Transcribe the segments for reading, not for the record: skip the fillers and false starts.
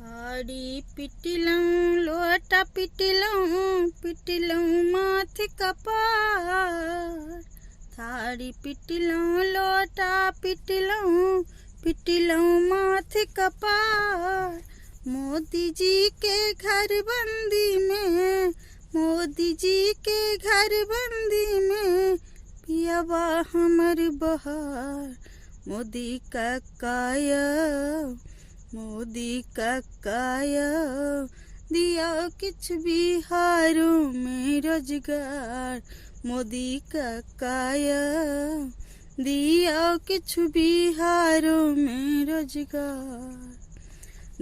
थारी पिटिलऊं लोटा पिटिलऊं माथे कपार। थारी पिटिलऊं लोटा पिटिलऊं माथे कपार। मोदी जी के घर बंदी में, मोदी जी के घर बंदी में पियावा हमर बहार। मोदी काकाया, मोदी काकाया दिया किछ बिहारों में रोजगार। मोदी काकाया दिया किछ बिहारों में रोजगार।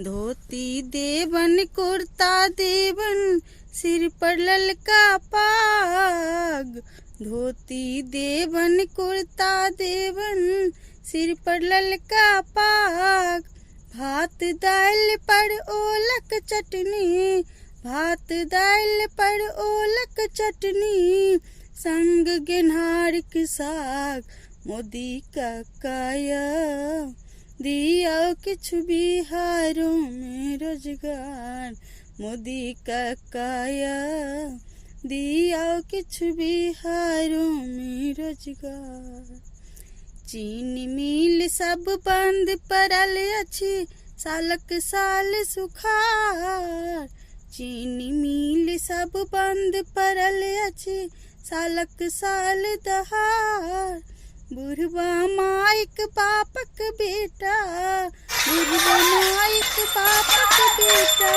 धोती देवन कुर्ता देवन सिर पर ललका पाग। धोती देवन कुर्ता देवन सिर पर ललका पाग। भात दाल पर ओलक चटनी, भात दाल पर ओलक चटनी संग गेन्हार के साग। मोदी काकाया दिया किछ बिहारों में रोजगार। मोदी काकाया दिया किछ बिहारों में रोजगार। चीनी मिल सब बंद पड़ल अछि सालक साल सुखार। चीनी मिल सब बंद पड़ल अछि सालक साल दहार। बुढ़वा माइक बापक बेटा, बुढ़वा माइक बापक बेटा